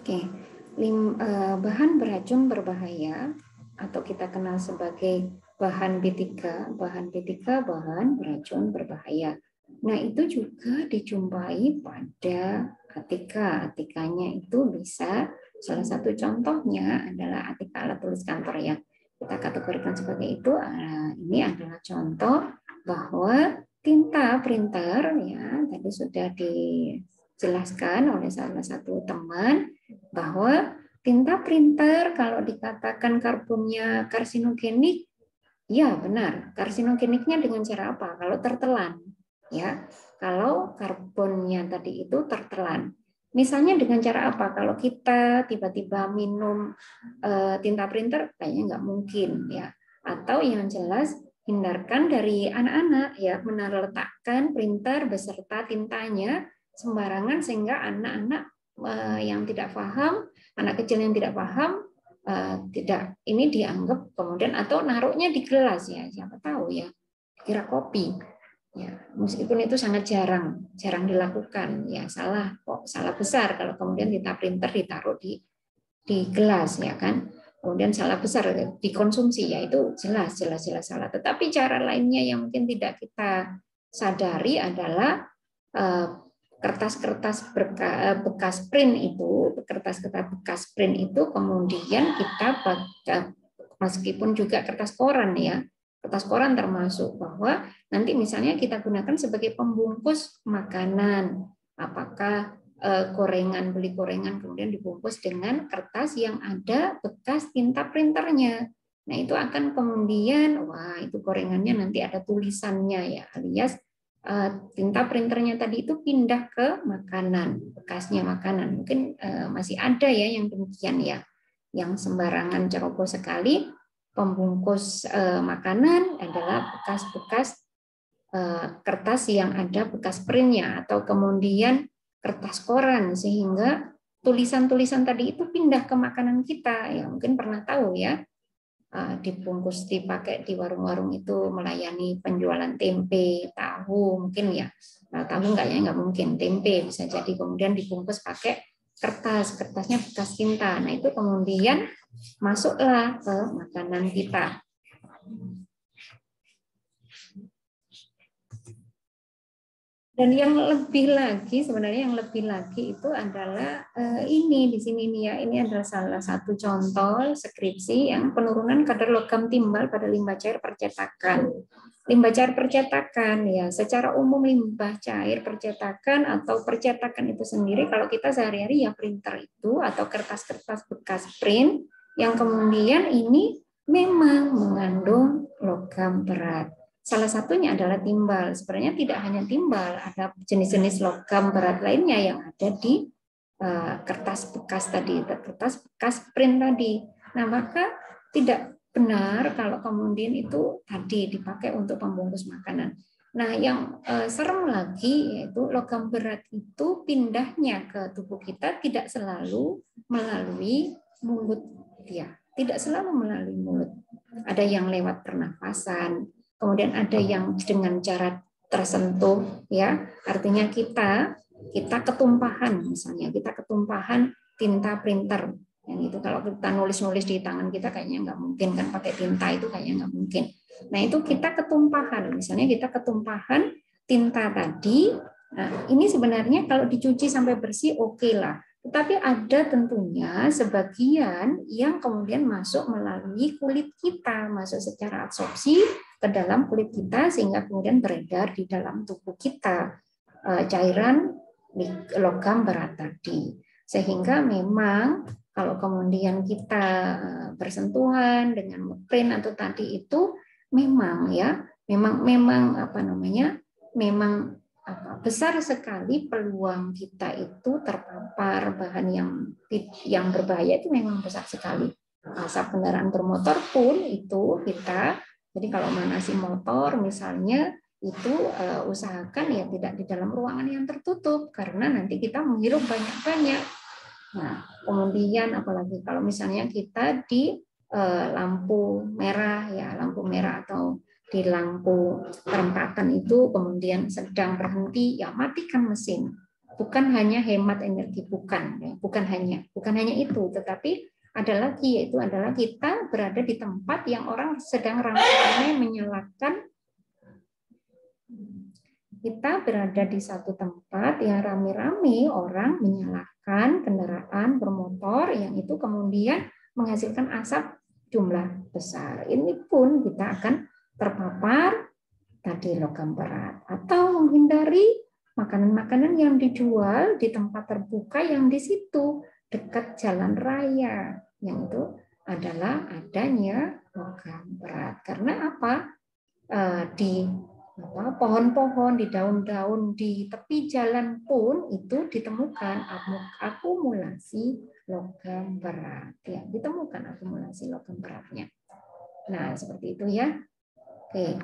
Oke, bahan beracun berbahaya atau kita kenal sebagai bahan B3, bahan beracun berbahaya. Nah, itu juga dijumpai pada Atika. Atikanya itu bisa, salah satu contohnya adalah Atika alat tulis kantor ya. Kita kategorikan sebagai itu. Ini adalah contoh bahwa tinta printer ya, tadi sudah dijelaskan oleh salah satu teman bahwa tinta printer kalau dikatakan karbonnya karsinogenik, ya benar. Karsinogeniknya dengan cara apa? Kalau tertelan, ya. Kalau karbonnya tadi itu tertelan. Misalnya dengan cara apa? Kalau kita tiba-tiba minum tinta printer, kayaknya nggak mungkin, ya. Atau yang jelas hindarkan dari anak-anak, ya, menletakkan printer beserta tintanya sembarangan sehingga anak-anak yang tidak paham, anak kecil yang tidak paham, tidak ini dianggap kemudian atau naruhnya di gelas ya, siapa tahu ya kira kopi ya, meskipun itu sangat jarang dilakukan ya, salah kok, salah besar kalau kemudian tinta printer ditaruh di gelas ya kan, kemudian salah besar dikonsumsi ya, itu jelas salah. Tetapi cara lainnya yang mungkin tidak kita sadari adalah kertas-kertas bekas print itu, kertas-kertas bekas print itu kemudian kita meskipun juga kertas koran ya, kertas koran termasuk bahwa nanti misalnya kita gunakan sebagai pembungkus makanan, apakah beli gorengan kemudian dibungkus dengan kertas yang ada bekas tinta printernya. Nah, itu akan kemudian, wah itu gorengannya nanti ada tulisannya ya, alias tinta printernya tadi itu pindah ke makanan, bekasnya makanan. Mungkin masih ada ya yang demikian ya, yang sembarangan ceroboh sekali pembungkus makanan adalah bekas-bekas kertas yang ada bekas printnya atau kemudian kertas koran, sehingga tulisan-tulisan tadi itu pindah ke makanan kita. Ya mungkin pernah tahu ya, dibungkus dipakai di warung-warung itu melayani penjualan tempe, tahu mungkin ya. Nah, tahu enggak ya, enggak mungkin. Tempe bisa jadi kemudian dibungkus pakai kertasnya bekas tinta. Nah, itu kemudian masuklah ke makanan kita. Dan yang lebih lagi, sebenarnya yang lebih lagi itu adalah ini di sini nih ya, ini adalah salah satu contoh skripsi yang penurunan kadar logam timbal pada limbah cair percetakan. Limbah cair percetakan ya, secara umum limbah cair percetakan atau percetakan itu sendiri kalau kita sehari-hari ya printer itu atau kertas-kertas bekas print yang kemudian ini memang mengandung logam berat. Salah satunya adalah timbal. Sebenarnya tidak hanya timbal, ada jenis-jenis logam berat lainnya yang ada di kertas bekas tadi, kertas bekas print tadi. Nah, maka tidak benar kalau kemudian itu tadi dipakai untuk pembungkus makanan. Nah, yang serem lagi yaitu logam berat itu pindahnya ke tubuh kita tidak selalu melalui mulut, ya, tidak selalu melalui mulut. Ada yang lewat pernafasan. Kemudian ada yang dengan cara tersentuh, ya, artinya kita ketumpahan, misalnya kita ketumpahan tinta printer, yang itu kalau kita nulis di tangan kita kayaknya nggak mungkin kan, pakai tinta itu kayaknya nggak mungkin. Nah itu kita ketumpahan, misalnya kita ketumpahan tinta tadi. Nah ini sebenarnya kalau dicuci sampai bersih oke lah. Tetapi ada tentunya sebagian yang kemudian masuk melalui kulit kita, masuk secara absorpsi ke dalam kulit kita sehingga kemudian beredar di dalam tubuh kita cairan logam berat tadi. Sehingga memang kalau kemudian kita bersentuhan dengan print atau tadi itu memang ya, memang apa namanya? Memang besar sekali peluang kita itu terpapar bahan yang berbahaya, itu memang besar sekali. Asap kendaraan bermotor pun itu kita, jadi kalau manasi motor misalnya itu usahakan ya tidak di dalam ruangan yang tertutup karena nanti kita menghirup banyak-banyak. Nah, kemudian apalagi kalau misalnya kita di lampu merah ya, lampu merah atau di lampu perempatan itu kemudian sedang berhenti, ya matikan mesin. bukan hanya hemat energi, bukan hanya itu, tetapi ada lagi, yaitu adalah kita berada di tempat yang orang sedang ramai-ramai menyalakan. Kita berada di satu tempat yang ramai-ramai orang menyalakan kendaraan bermotor yang itu kemudian menghasilkan asap jumlah besar. Ini pun kita akan terpapar tadi logam berat, atau menghindari makanan-makanan yang dijual di tempat terbuka yang di situ dekat jalan raya, yang itu adalah adanya logam berat. Karena apa? Di pohon-pohon, di daun-daun, di tepi jalan pun itu ditemukan akumulasi logam berat. Ya, ditemukan akumulasi logam beratnya. Nah, seperti itu ya. Oke.